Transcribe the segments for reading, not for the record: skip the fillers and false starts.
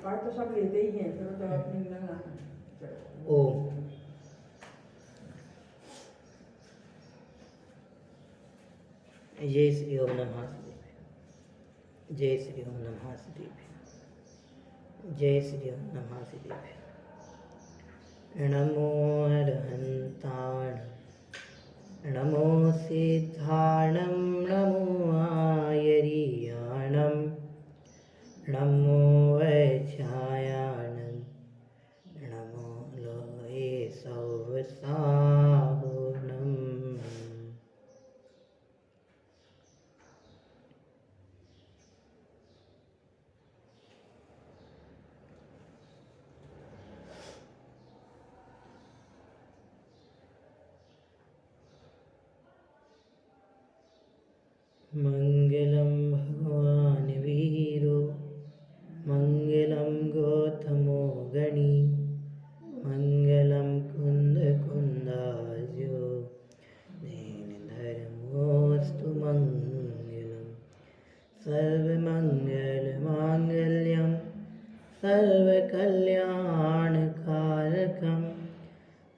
पाठ तो सब लेते ही हैं, चलो तो अपनी लगा ओ जय श्री ओम नमः शिवाय। जय श्री ओम नमः शिवाय। जय श्री ओम नमः शिवाय। नमो अरहंताण, नमो सिद्धाणं, नमो आयरियाणं, नमो वैछायाणं, नमो लोहे सौवसाहुणम्। मंगलम भगवान वीरो, मंगलम गौतमो गणी, मंगलम कुंद कुंदाज्यो, दीन धर्मोस्तु मंगलम। सर्वमंगल मांगल्यम, सर्वकल्याणकारकम,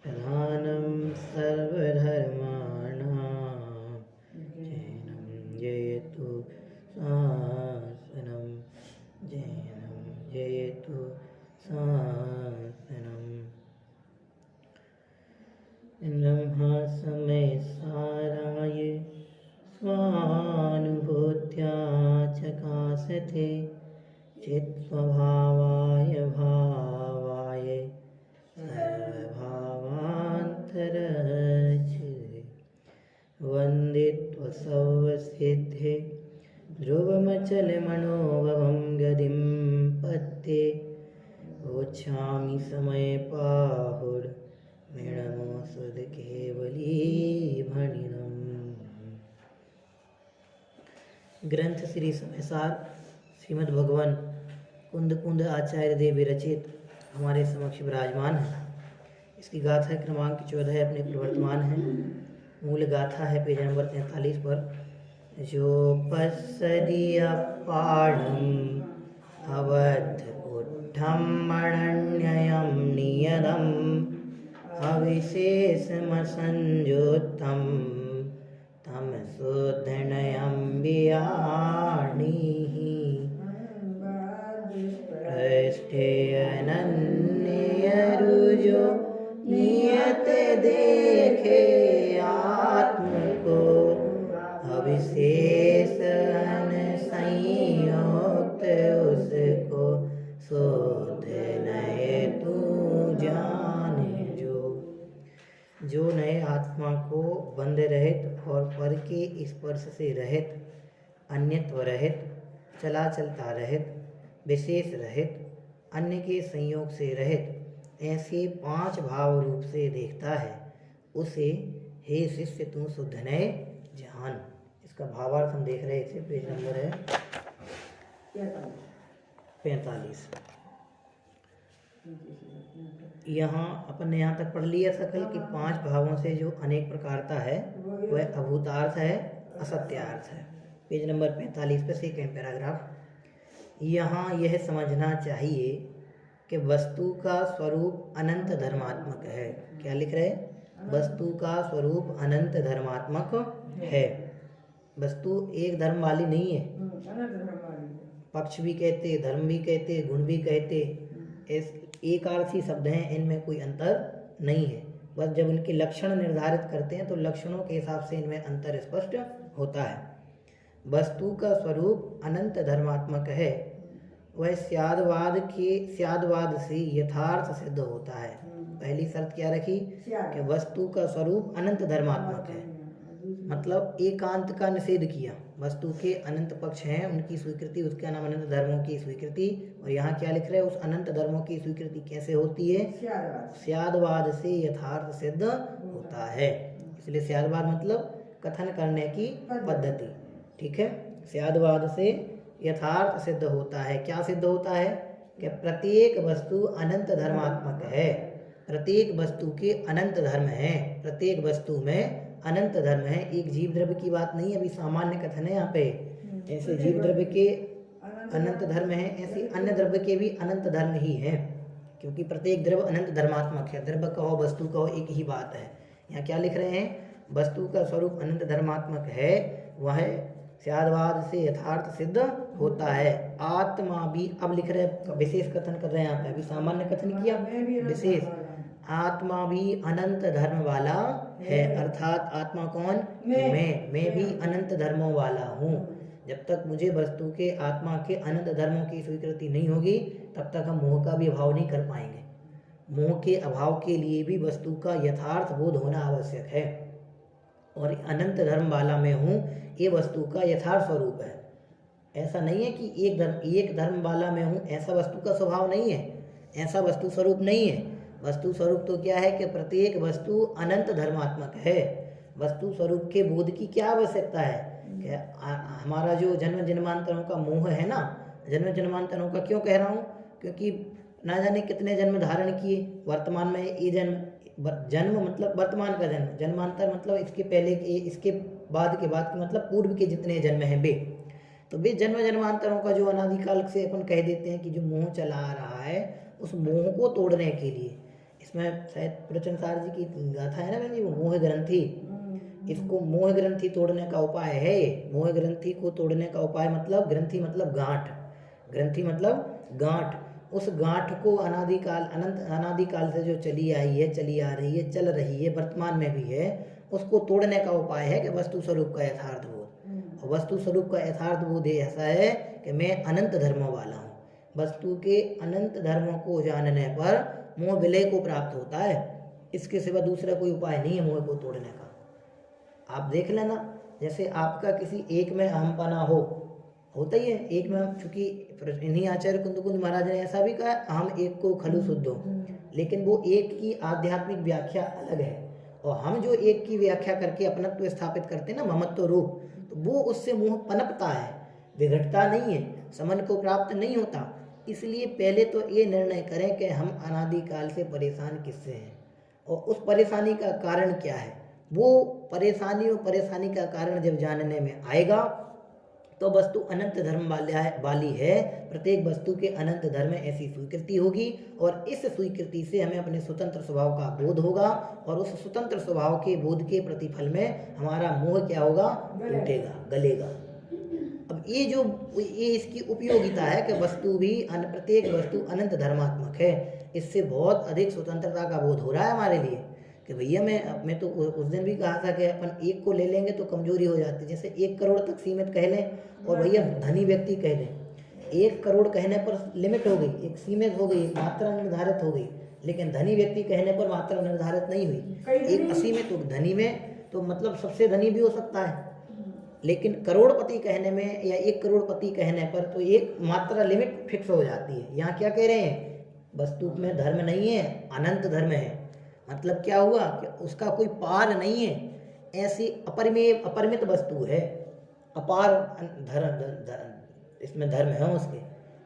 प्रधानम सर्वधर्माणां, जयतु शासनम, जयतु शासनम। ब्रह्मा समय साराय स्वानुभूत्या चकासते, चित्स्वभावाय भावाय सर्वभावान्तरचिते, वन्दित्वसौवसिद्धे ध्रुवमचलमनोभवं गतिं पत्ते, वोच्छामि समय पाहुर मृणमो सुध केवली भणिनम्। ग्रंथ श्री समयसार श्रीमद् भगवान कुंद कुंद आचार्य देव विरचित हमारे समक्ष विराजमान है। इसकी गाथा क्रमांक 14 अपने प्रवर्तमान है। मूल गाथा है पेज नंबर 43 पर। जो पस्सदिया पाणम अवधपुट्ठम अनन्ययम नियतम, अविशेषमसंयुक्तम तम शोधनयम वियाणीः, पृष्ठे अनन्यरुजो नियत देखे आत्म को, अविशेष संयुक्त उसको शोधनय तू जाने। जो नए आत्मा को बंध रहित और पर के स्पर्श से रहित, अन्यत्व रहित, चला चलता रहित, विशेष रहित, अन्य के संयोग से रहित, ऐसे 5 भाव रूप से देखता है, उसे हे शिष्य तू शुद्धनय जान। इसका भावार्थ हम देख रहे थे, पेज नंबर है 45। यहाँ अपन ने यहाँ तक पढ़ लिया था कल कि 5 भावों से जो अनेक प्रकारता है वह अभूतार्थ है, असत्यार्थ है। पेज नंबर 45 पे सेकेंड पैराग्राफ। यहाँ यह समझना चाहिए कि वस्तु का स्वरूप अनंत धर्मात्मक है। क्या लिख रहे? वस्तु का स्वरूप अनंत धर्मात्मक है। वस्तु एक धर्म वाली नहीं है। पक्ष भी कहते, धर्म भी कहते, गुण भी कहते, एक आर्थी शब्द हैं, इनमें कोई अंतर नहीं है। बस जब इनके लक्षण निर्धारित करते हैं तो लक्षणों के हिसाब से इनमें अंतर स्पष्ट होता है। वस्तु का स्वरूप अनंत धर्मात्मक है, वह स्यादवाद से यथार्थ सिद्ध होता है। पहली शर्त क्या रखी कि वस्तु का स्वरूप अनंत धर्मात्मक है, मतलब एकांत का निषेध किया। वस्तु के अनंत पक्ष हैं, उनकी स्वीकृति, उसका नाम अनंत धर्मों की स्वीकृति। और यहाँ क्या लिख रहे हैं? उस अनंत धर्मों की स्वीकृति कैसे होती है? स्यादवाद से यथार्थ सिद्ध होता है। इसलिए स्यादवाद मतलब कथन करने की पद्धति, ठीक है। स्यादवाद से यथार्थ सिद्ध होता है। क्या सिद्ध होता है? कि प्रत्येक वस्तु अनंत धर्मात्मक है। प्रत्येक वस्तु के अनंत धर्म हैं, प्रत्येक वस्तु में अनंत धर्म है। एक जीव द्रव्य की बात नहीं है, अभी सामान्य कथन है यहाँ पे। ऐसे जीव द्रव्य के अनंत धर्म है, ऐसे अन्य द्रव्य के भी अनंत धर्म ही हैं, क्योंकि प्रत्येक द्रव्य अनंत धर्मात्मक है। द्रव्य कहो वस्तु कहो एक ही बात है। यहाँ क्या लिख रहे हैं, वस्तु का स्वरूप अनंत धर्मात्मक है, वह स्यादवाद से यथार्थ सिद्ध होता है। आत्मा भी, अब लिख रहे हैं विशेष कथन कर रहे हैं यहाँ पे, अभी सामान्य कथन किया, विशेष आत्मा भी अनंत धर्म वाला है। अर्थात आत्मा कौन, मैं भी अनंत धर्मों वाला हूँ। जब तक मुझे वस्तु के आत्मा के अनंत धर्मों की स्वीकृति नहीं होगी तब तक हम मोह का भी अभाव नहीं कर पाएंगे। मोह के अभाव के लिए भी वस्तु का यथार्थ बोध होना आवश्यक है, और अनंत धर्म वाला मैं हूँ ये वस्तु का यथार्थ स्वरूप है। ऐसा नहीं है कि एक धर्म वाला मैं हूँ, ऐसा वस्तु का स्वभाव नहीं है, ऐसा वस्तु स्वरूप नहीं है। वस्तु स्वरूप तो क्या है कि प्रत्येक वस्तु अनंत धर्मात्मक है। वस्तु स्वरूप के बोध की क्या आवश्यकता है कि हमारा जो जन्म जन्मांतरों का मोह है ना, जन्म जन्मांतरों का क्यों कह रहा हूँ, क्योंकि ना जाने कितने जन्म धारण किए। वर्तमान में ये जन्म मतलब वर्तमान का जन्म, जन्मांतर मतलब इसके पहले के, इसके बाद के मतलब पूर्व के जितने जन्म हैं वे, तो वे जन्म जन्मांतरों का जो अनादिकाल से अपन कह देते हैं कि जो मोह चला आ रहा है, उस मोह को तोड़ने के लिए, इसमें शायद प्रचन सार जी की गाथा है ना बहन जी, वो मोह ग्रंथि, इसको मोह ग्रंथि तोड़ने का उपाय है। मोह ग्रंथि को तोड़ने का उपाय मतलब, ग्रंथि मतलब गांठ, ग्रंथि मतलब गांठ, उस गांठ को अनादिकाल से जो चली आई है, चली आ रही है, चल रही है, वर्तमान में भी है, उसको तोड़ने का उपाय है कि वस्तु स्वरूप का यथार्थ बोध। और वस्तु स्वरूप का यथार्थ बोध ऐसा है कि मैं अनंत धर्मों वाला हूँ। वस्तु के अनंत धर्मों को जानने पर मोह विलय को प्राप्त होता है। इसके सिवा दूसरा कोई उपाय नहीं है मोह को तोड़ने का। आप देख लेना, जैसे आपका किसी एक में अहमपना होता ही है, एक में, चूंकि इन्हीं आचार्य कुंद महाराज ने ऐसा भी कहा, हम एक को खलु शुद्ध हो, लेकिन वो एक की आध्यात्मिक व्याख्या अलग है, और हम जो एक की व्याख्या करके अपनत्व स्थापित करते हैं ना, ममत्व रूप, तो वो उससे मोह पनपता है, विघटता नहीं है, समन को प्राप्त नहीं होता। इसलिए पहले तो ये निर्णय करें कि हम अनादिकाल से परेशान किससे हैं, और उस परेशानी का कारण क्या है। वो परेशानी का कारण जब जानने में आएगा तो वस्तु अनंत धर्म वाली है। प्रत्येक वस्तु के अनंत धर्म में ऐसी स्वीकृति होगी, और इस स्वीकृति से हमें अपने स्वतंत्र स्वभाव का बोध होगा, और उस स्वतंत्र स्वभाव के बोध के प्रतिफल में हमारा मोह क्या होगा, टूटेगा, गलेगा। अब ये इसकी उपयोगिता है कि वस्तु भी, प्रत्येक वस्तु अनंत धर्मात्मक है। इससे बहुत अधिक स्वतंत्रता का बोध हो रहा है हमारे लिए कि भैया मैं तो उस दिन भी कहा था कि अपन एक को ले लेंगे तो कमजोरी हो जाती है। जैसे 1 करोड़ तक सीमित कह लें, और भैया धनी व्यक्ति कह दें, 1 करोड़ कहने पर लिमिट हो गई, एक सीमित हो गई, एक मात्रा निर्धारित हो गई। लेकिन धनी व्यक्ति कहने पर मात्रा निर्धारित नहीं हुई, एक असीमित हो। धनी में तो मतलब सबसे धनी भी हो सकता है, लेकिन करोड़पति कहने में या 1 करोड़पति कहने पर तो एक मात्रा लिमिट फिक्स हो जाती है। यहाँ क्या कह रहे हैं, वस्तु में धर्म नहीं है, अनंत धर्म है। मतलब क्या हुआ कि उसका कोई पार नहीं है, ऐसी अपरिमित वस्तु है, अपार इसमें धर्म है उसके,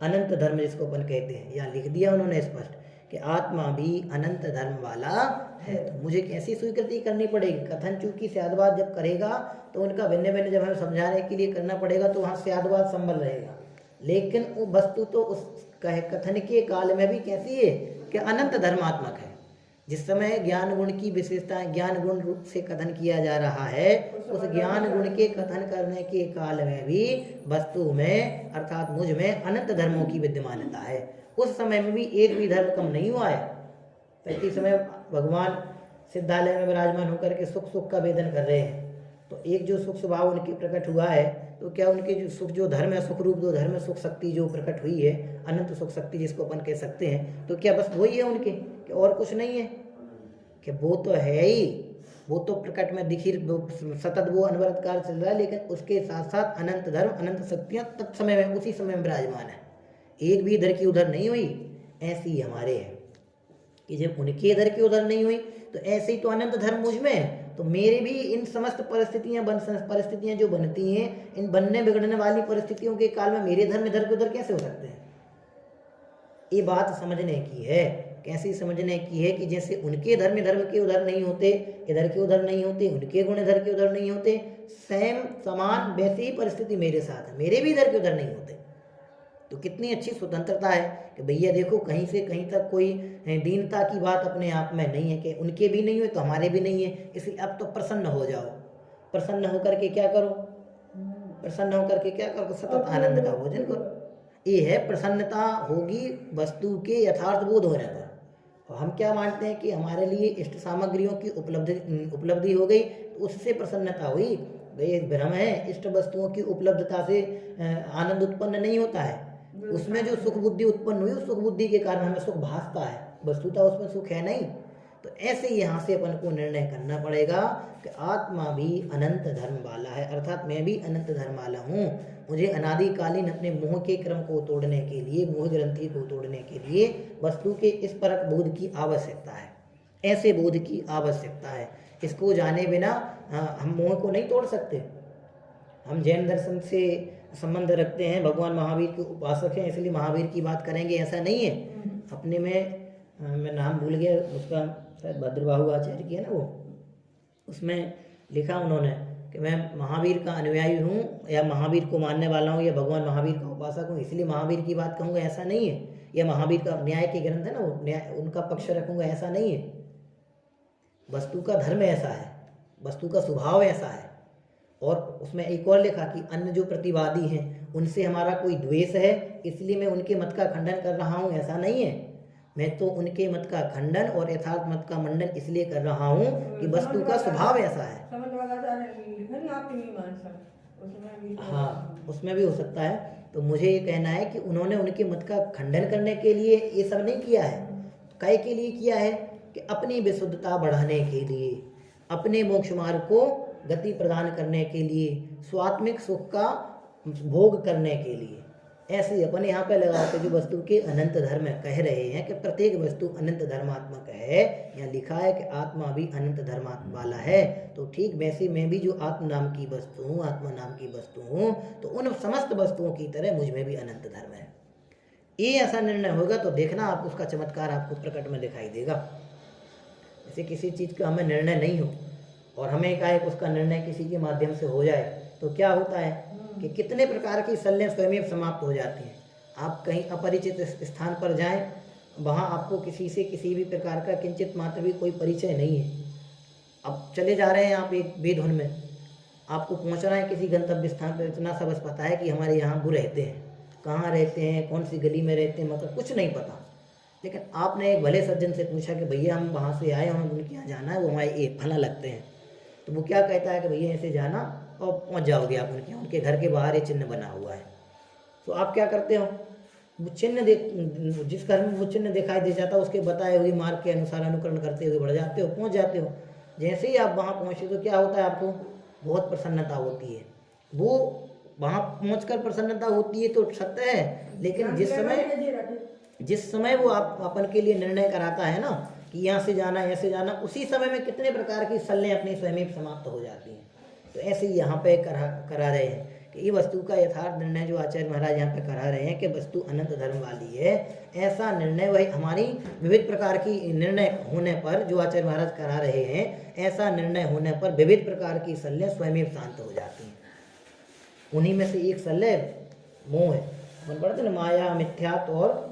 अनंत धर्म जिसको अपन कहते हैं। यहाँ लिख दिया उन्होंने स्पष्ट कि आत्मा भी अनंत धर्म वाला है। तो मुझे कैसी स्वीकृति करनी पड़ेगी, कथन चूंकि स्यादवाद जब करेगा तो उनका भिन्न भिन्न जब हमें समझाने के लिए करना पड़ेगा तो वहाँ स्यादवाद संबल रहेगा। लेकिन वो वस्तु तो उस कथन के काल में भी कैसी है कि अनंत धर्मात्मक है। जिस समय ज्ञान गुण की विशेषताएं ज्ञान गुण रूप से कथन किया जा रहा है, उस ज्ञान गुण के कथन करने के काल में भी वस्तु में अर्थात मुझ में अनंत धर्मों की विद्यमानता है। उस समय में भी एक भी धर्म कम नहीं हुआ है। प्रति समय भगवान सिद्धालय में विराजमान होकर के सुख का वेदन कर रहे हैं, तो एक जो सुख स्वभाव उनकी प्रकट हुआ है, तो क्या उनके जो सुख जो धर्म है, सुख रूप जो धर्म है, सुख शक्ति जो प्रकट हुई है, अनंत सुख शक्ति जिसको अपन कह सकते हैं, तो क्या बस वही है उनके, कि और कुछ नहीं है? कि वो तो है ही, वो तो प्रकट में दिखी सतत वो अनवरत कार्य चल रहा है, लेकिन उसके साथ साथ अनंत धर्म अनंत शक्तियाँ तत्समय में उसी समय में विराजमान है, एक भी इधर की उधर नहीं हुई। ऐसी ही हमारे है कि जब उनके इधर की उधर नहीं हुई, तो ऐसे ही तो अनंत धर्म मुझ में है। तो मेरे भी इन समस्त परिस्थितियां जो बनती हैं, इन बनने बिगड़ने वाली परिस्थितियों के काल में मेरे धर्म इधर के उधर कैसे हो सकते हैं? ये बात समझने की है। कैसी समझने की है कि जैसे उनके धर्म के उधर नहीं होते, इधर के उधर नहीं होते, उनके गुण इधर के उधर नहीं होते, सेम समान वैसी ही परिस्थिति मेरे साथ है, मेरे भी इधर के उधर नहीं होते। तो कितनी अच्छी स्वतंत्रता है कि भैया देखो कहीं से कहीं तक कोई दीनता की बात अपने आप में नहीं है कि उनके भी नहीं हुए तो हमारे भी नहीं है, इसलिए अब तो प्रसन्न हो जाओ। प्रसन्न होकर के क्या करो, प्रसन्न होकर के क्या करो, सतत आनंद का भोजन करो। ये है प्रसन्नता होगी वस्तु के यथार्थ बोध होने पर। और हम क्या मानते हैं कि हमारे लिए इष्ट सामग्रियों की उपलब्धि हो गई तो उससे प्रसन्नता हुई। भाई भ्रम है, इष्ट वस्तुओं की उपलब्धता से आनंद उत्पन्न नहीं होता है। उसमें जो सुख बुद्धि उत्पन्न हुई उस सुख बुद्धि के कारण हमें सुख भासता है, वस्तुतः उसमें सुख है नहीं। तो ऐसे यहाँ से अपन को निर्णय करना पड़ेगा कि आत्मा भी अनंत धर्म वाला है, अर्थात मैं भी अनंत धर्म वाला हूँ। मुझे अनादिकालीन अपने मोह के क्रम को तोड़ने के लिए, मोह ग्रंथि को तोड़ने के लिए वस्तु के इस परक बोध की आवश्यकता है, ऐसे बोध की आवश्यकता है। इसको जाने बिना हम मोह को नहीं तोड़ सकते। हम जैन दर्शन से संबंध रखते हैं, भगवान महावीर के उपासक हैं, इसलिए महावीर की बात करेंगे ऐसा नहीं है। अपने में मैं नाम भूल गया उसका, शायद भद्रबाहु आचार्य की है ना वो, उसमें लिखा उन्होंने कि मैं महावीर का अनुयायी हूँ या महावीर को मानने वाला हूँ या भगवान महावीर का उपासक हूँ इसलिए महावीर की बात कहूँगा, ऐसा नहीं है। या महावीर का न्याय के ग्रंथ है ना वो, न्याय उनका पक्ष रखूँगा, ऐसा नहीं है। वस्तु का धर्म ऐसा है, वस्तु का स्वभाव ऐसा है। और उसमें एक और लिखा कि अन्य जो प्रतिवादी हैं उनसे हमारा कोई द्वेष है इसलिए मैं उनके मत का खंडन कर रहा हूँ, ऐसा नहीं है। मैं तो उनके मत का खंडन और यथार्थ मत का मंडन इसलिए कर रहा हूँ कि वस्तु का स्वभाव ऐसा है। हाँ, उसमें भी हो सकता है। तो मुझे ये कहना है कि उन्होंने उनके मत का खंडन करने के लिए ये सब नहीं किया है। काय के लिए किया है कि अपनी विशुद्धता बढ़ाने के लिए, अपने मोक्ष मार्ग को गति प्रदान करने के लिए, स्वात्मिक सुख का भोग करने के लिए। ऐसे अपन यहाँ पे लगा के जो वस्तु के अनंत धर्म कह रहे हैं कि प्रत्येक वस्तु अनंत धर्मात्मक है, यहाँ लिखा है कि आत्मा भी अनंत धर्मात्मा वाला है। तो ठीक वैसे मैं भी जो आत्म नाम की वस्तु हूँ, आत्मा नाम की वस्तु हूँ, तो उन समस्त वस्तुओं की तरह मुझ में भी अनंत धर्म है। ये ऐसा निर्णय होगा तो देखना आप उसका चमत्कार आपको प्रकट में दिखाई देगा। जैसे किसी चीज़ का हमें निर्णय नहीं हो और हमें कहा है उसका निर्णय किसी के माध्यम से हो जाए तो क्या होता है कि कितने प्रकार की सल्लें स्वयं समाप्त हो जाती हैं। आप कहीं अपरिचित स्थान पर जाएं, वहाँ आपको किसी से किसी भी प्रकार का किंचित मात्र भी कोई परिचय नहीं है। अब चले जा रहे हैं आप एक बेधुन में, आपको पहुँचना है किसी गंतव्य स्थान पर, इतना सब बस पता है कि हमारे यहाँ वो रहते हैं, कहाँ रहते हैं, कौन सी गली में रहते हैं, मतलब कुछ नहीं पता। लेकिन आपने एक भले सज्जन से पूछा कि भैया हम वहाँ से आए, हमें उनके यहाँ जाना है, वो हमारे एक फला लगते हैं, तो वो क्या कहता है कि भैया ऐसे जाना और पहुंच जाओगे आप उनके यहाँ। उनके घर के बाहर ये चिन्ह बना हुआ है। तो आप क्या करते हो, वो चिन्ह जिस घर में वो चिन्ह दिखाई दे जाता है उसके बताए हुए मार्ग के अनुसार अनुकरण करते हुए बढ़ जाते हो, पहुंच जाते हो। जैसे ही आप वहाँ पहुँचे तो क्या होता है, आपको बहुत प्रसन्नता होती है। वो वहाँ पहुँचकर प्रसन्नता होती है तो सत्य है, लेकिन जिस समय वो आप अपन के लिए निर्णय कराता है ना कि यहाँ से जाना, ऐसे जाना, उसी समय में कितने प्रकार की सल्लें अपनी स्वयं समाप्त हो जाती हैं। तो ऐसे ही यहाँ पे करा रहे हैं कि ये वस्तु का यथार्थ निर्णय जो आचार्य महाराज यहाँ पे करा रहे हैं कि वस्तु अनंत धर्म वाली है, ऐसा निर्णय वही हमारी विविध प्रकार की निर्णय होने पर जो आचार्य महाराज करा रहे हैं, ऐसा निर्णय होने पर विविध प्रकार की सल्लें स्वयं शांत हो जाती हैं। उन्हीं में से एक सल्ले मोह है। अपन पढ़ते ना, माया मिथ्यात्व और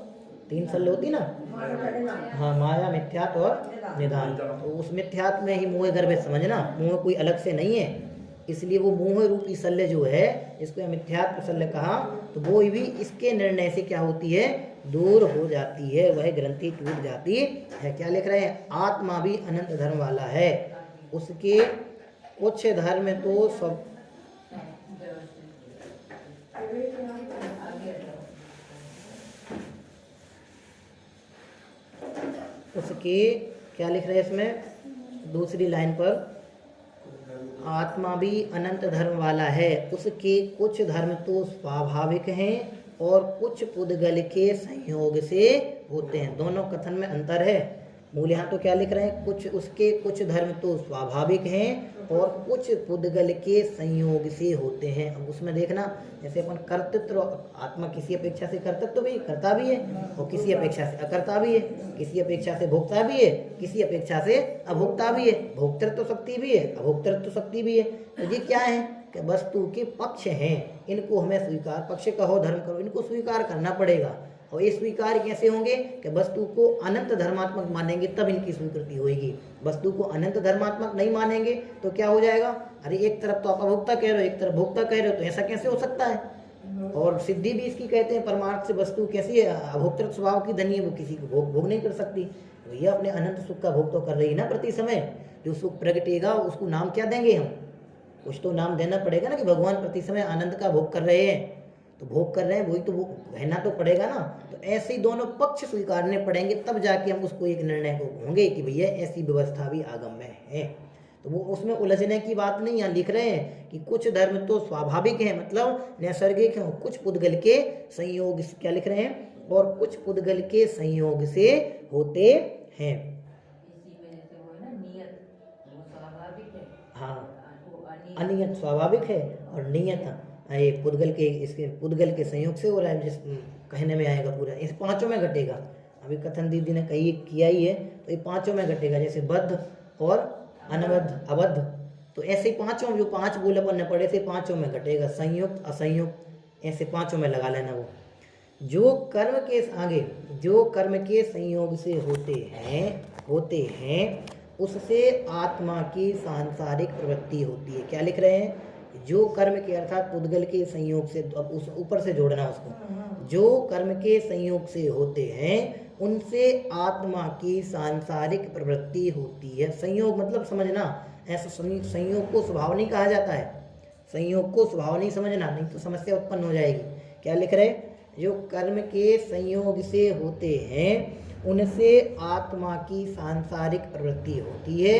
3 सल्ले होती ना, हाँ, माया मिथ्यात्व और निदान। तो उस मिथ्यात्व में ही मोह गर्भ समझना, मोह कोई अलग से नहीं है। इसलिए वो मोह रूपी सल्ले जो है, इसको मिथ्यात्व सल्ले कहा, तो वो भी इसके निर्णय से क्या होती है, दूर हो जाती है, वह ग्रंथि टूट जाती है। क्या लिख रहे हैं, आत्मा भी अनंत धर्म वाला है, उसके कुछ धर्म तो सब उसके क्या लिख रहे हैं इसमें दूसरी लाइन पर, आत्मा भी अनंत धर्म वाला है, उसके कुछ धर्म तो स्वाभाविक हैं और कुछ पुद्गल के संयोग से होते हैं। दोनों कथन में अंतर है। मूल यहाँ तो क्या लिख रहे हैं, कुछ उसके कुछ धर्म तो स्वाभाविक हैं और कुछ पुद्गल के संयोग से होते हैं। अब उसमें देखना, जैसे अपन कर्तृत्व, आत्मा किसी अपेक्षा से कर्तृत्व भी करता भी है और किसी अपेक्षा से अकर्ता भी है, किसी अपेक्षा से भोक्ता भी है, किसी अपेक्षा से अभोक्ता भी है, भोक्तृत्व शक्ति भी है, अभोक्तृत्व शक्ति भी है। तो ये क्या है, कि वस्तु के पक्ष हैं, इनको हमें स्वीकार, पक्ष कहो धर्म करो, इनको स्वीकार करना पड़ेगा। और ये स्वीकार कैसे होंगे कि वस्तु को अनंत धर्मात्मक मानेंगे तब इनकी स्वीकृति होगी। वस्तु को अनंत धर्मात्मक नहीं मानेंगे तो क्या हो जाएगा, अरे एक तरफ तो आप अभोक्ता कह रहे हो, एक तरफ भोक्ता कह रहे हो, तो ऐसा कैसे हो सकता है। और सिद्धि भी इसकी कहते हैं, परमार्थ से वस्तु कैसी है, अभोक्तृ स्वभाव की धनी है, वो किसी को भोग नहीं कर सकती। भैया अपने अनंत सुख का भोग तो कर रही है ना प्रति समय। जो सुख प्रगटेगा उसको नाम क्या देंगे हम, कुछ तो नाम देना पड़ेगा ना, कि भगवान प्रति समय आनंद का भोग कर रहे हैं, तो भोग कर रहे हैं वही तो वो कहना तो पड़ेगा ना। तो ऐसे ही दोनों पक्ष स्वीकारने पड़ेंगे तब जाके हम उसको एक निर्णय को होंगे कि भैया ऐसी व्यवस्था भी आगम में है। तो वो उसमें उलझने की बात नहीं, यहाँ लिख रहे हैं कि कुछ धर्म तो स्वाभाविक है, मतलब नैसर्गिक है, कुछ पुद्गल के संयोग, क्या लिख रहे हैं, और कुछ पुद्गल के संयोग से होते हैं। हाँ, अनियत स्वाभाविक है और नियत ये पुद्गल के, इसके पुद्गल के संयोग से हो रहा है, जिस कहने में आएगा पूरा, इस पांचों में घटेगा। अभी कथन दीदी ने कही किया ही है, तो ये पांचों में घटेगा, जैसे बद्ध और अनबद्ध अबद्ध, तो ऐसे पांचों, जो पांच बोले पढ़ने पड़े थे, पांचों में घटेगा, संयुक्त असंयुक्त, ऐसे पांचों में लगा लेना। वो जो कर्म के आगे, जो कर्म के संयोग से होते हैं उससे आत्मा की सांसारिक प्रवृत्ति होती है। क्या लिख रहे हैं, जो कर्म के, अर्थात पुद्गल के संयोग से, अब उस ऊपर से जोड़ना उसको, जो कर्म के संयोग से होते हैं उनसे आत्मा की सांसारिक प्रवृत्ति होती है। संयोग मतलब समझना, ऐसा संयोग को स्वभाव नहीं कहा जाता है, संयोग को स्वभाव नहीं समझना, नहीं तो समस्या उत्पन्न हो जाएगी। क्या लिख रहे हैं, जो कर्म के संयोग से होते हैं उनसे आत्मा की सांसारिक प्रवृत्ति होती है,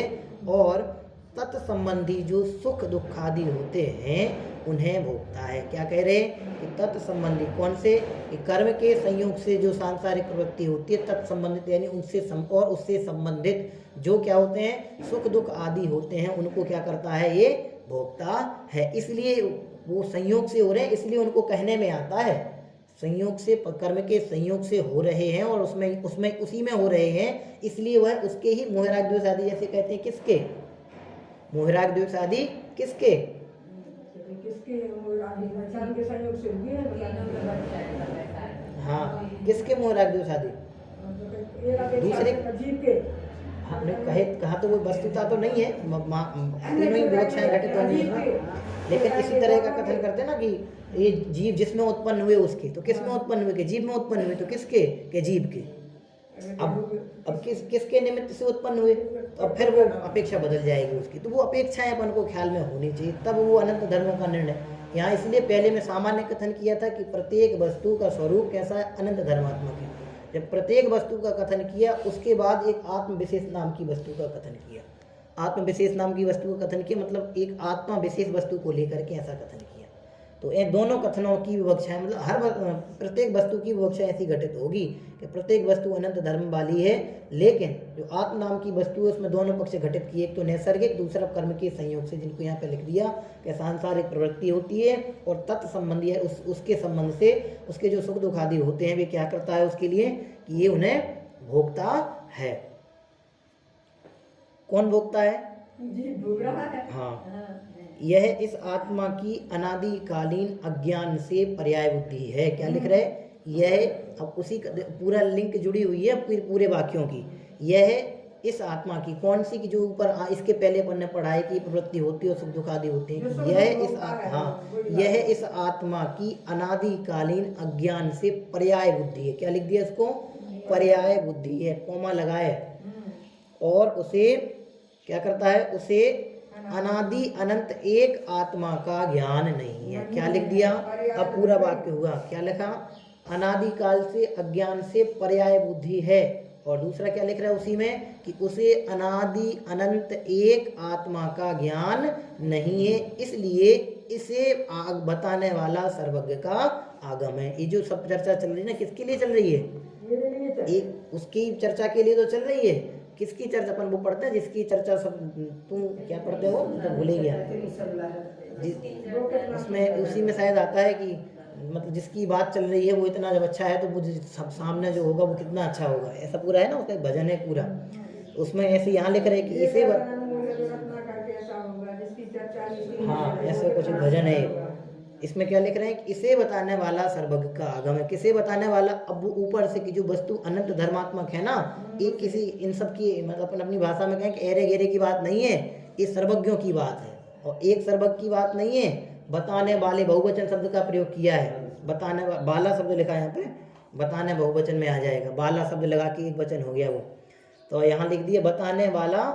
और तत्संबंधी जो सुख दुख आदि होते हैं उन्हें भोगता है। क्या कह रहे हैं कि तत्संबंधी, कौन से, कि कर्म के संयोग से जो सांसारिक प्रवृत्ति होती है, तत्संबंधित यानी उनसे और उससे संबंधित जो क्या होते हैं, सुख दुख आदि होते हैं, उनको क्या करता है, ये भोगता है। इसलिए वो संयोग से हो रहे हैं, इसलिए उनको कहने में आता है, संयोग से, कर्म के संयोग से हो रहे हैं और उसमें उसी में हो रहे हैं, इसलिए वह उसके ही मोहराग द्वेष आदि, जैसे कहते हैं किसके, मोहराग द्वेष आदि किसके, हाँ किसके मोहराग द्वेष आदि, दूसरे जीव के। हमने कहा तो वो वस्तुता तो नहीं है, तीनों ही विवक्षाएं घटित होंगी, लेकिन इसी तरह का कथन करते हैं ना कि ये जीव जिसमें उत्पन्न हुए उसके, तो किस में उत्पन्न हुए, के जीव में उत्पन्न हुए, तो किसके, के जीव के। अब किसके निमित्त से उत्पन्न हुए, तो अब फिर वो अपेक्षा बदल जाएगी उसकी, तो वो अपेक्षाएं अपन को ख्याल में होनी चाहिए, तब वो अनंत धर्मों का निर्णय। यहाँ इसलिए पहले मैं सामान्य कथन किया था कि प्रत्येक वस्तु का स्वरूप कैसा है, अनंत धर्मात्मक है। जब प्रत्येक वस्तु का कथन किया उसके बाद एक आत्म विशेष नाम की वस्तु का कथन किया, आत्म विशेष नाम की वस्तु का कथन किया, मतलब एक आत्मा विशेष वस्तु को लेकर के ऐसा कथन किया। तो इन दोनों कथनों की विवक्षाएं, मतलब हर प्रत्येक वस्तु की विवक्षा ऐसी घटित होगी कि प्रत्येक वस्तु अनंत धर्म वाली है, लेकिन जो आत्म नाम की वस्तु है उसमें दोनों पक्ष घटित किए, एक तो नैसर्गिक, दूसरा कर्म के संयोग से, जिनको यहाँ पे लिख दिया कि सांसारिक प्रवृत्ति होती है, और तत्संबंधी है उसके संबंध से उसके जो सुख दुख आदि होते हैं वे क्या करता है उसके लिए, कि ये उन्हें भोगता है। कौन भोगता है, जी भोग रहा है। हाँ, यह इस आत्मा की अनादिकालीन अज्ञान से पर्याय बुद्धि है। क्या लिख रहे हैं, यह, अब उसी पूरा लिंक जुड़ी हुई है पूरे वाक्यों की, यह इस आत्मा की, कौन सी की, जो ऊपर इसके पहले अपन ने पढ़ाई की प्रवृत्ति होती है और सुख दुख आदि होते हैं, यह इस आत्मा की अनादिकालीन अज्ञान से पर्याय बुद्धि है। क्या लिख दिया इसको, पर्याय बुद्धि है, कोमा लगाए, और उसे क्या करता है, उसे अनादि अनंत एक आत्मा का ज्ञान नहीं है। क्या लिख दिया, अब पूरा वाक्य हुआ, क्या लिखा, अनादिकाल से अज्ञान से पर्याय बुद्धि है, और दूसरा क्या लिख रहा है उसी में, कि उसे अनादि अनंत एक आत्मा का ज्ञान नहीं है, इसलिए इसे बताने वाला सर्वज्ञ का आगम है। ये जो सब चर्चा चल रही है ना, किसके लिए चल रही है, एक उसकी चर्चा के लिए तो चल रही है। किसकी चर्चा, अपन वो पढ़ते हैं जिसकी चर्चा सब, तुम क्या पढ़ते हो तो भूल ही गया, उसमें उसी में शायद आता है कि मतलब जिसकी बात चल रही है वो इतना जब अच्छा है तो वो सब सामने जो होगा वो कितना अच्छा होगा, ऐसा पूरा है ना, उसका भजन है पूरा, उसमें ऐसे यहाँ लिख रहे हैं कि इसे हाँ ऐसे कुछ भजन है। इसमें क्या लिख रहे हैं कि इसे बताने वाला सर्वज्ञ का आगम है। किसे बताने वाला? अब वो ऊपर से कि जो वस्तु अनंत धर्मात्मक है ना, ये किसी इन सब की मतलब अपन अपनी भाषा में कहें कि एरे गेरे की बात नहीं है, ये सर्वज्ञों की बात है। और एक सर्वज्ञ की बात नहीं है, बताने वाले बहुवचन शब्द का प्रयोग किया है। बताने बाला शब्द लिखा है यहाँ पे, बताने बहुवचन में आ जाएगा, बाला शब्द लगा के एक वचन हो गया वो। तो यहाँ लिख दिया बताने वाला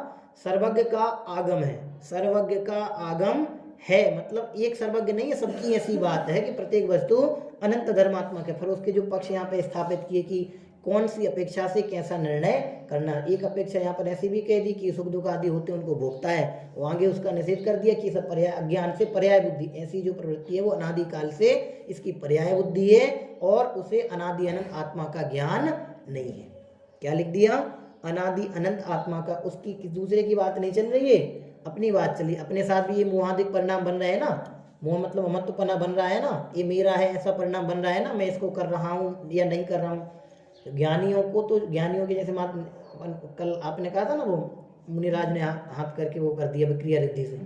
सर्वज्ञ का आगम है। सर्वज्ञ का आगम है मतलब एक सर्वज्ञ नहीं है, सबकी ऐसी बात है कि प्रत्येक वस्तु अनंत धर्मात्मक है। फिर उसके जो पक्ष यहाँ पे स्थापित किए कि कौन सी अपेक्षा से कैसा निर्णय करना। एक अपेक्षा यहाँ पर ऐसी भी कह दी कि सुख दुख आदि होते हैं उनको भोगता है, वो आगे उसका निषेध कर दिया कि सब पर्याय अज्ञान से पर्याय बुद्धि, ऐसी जो प्रवृत्ति है वो अनादि काल से इसकी पर्याय बुद्धि है और उसे अनादि अनंत आत्मा का ज्ञान नहीं है। क्या लिख दिया? अनादि अनंत आत्मा का, उसकी दूसरे की बात नहीं चल रही है, अपनी बात चली। अपने साथ भी ये मोहादिक परिणाम बन रहे हैं ना, मोह मतलब अमत्वपना बन रहा है ना, ये मेरा है ऐसा परिणाम बन रहा है ना, मैं इसको कर रहा हूँ या नहीं कर रहा हूँ। तो ज्ञानियों को तो ज्ञानियों के जैसे कल आपने कहा था ना वो मुनिराज ने हाथ करके वो कर दिया क्रिया रिद्धि से,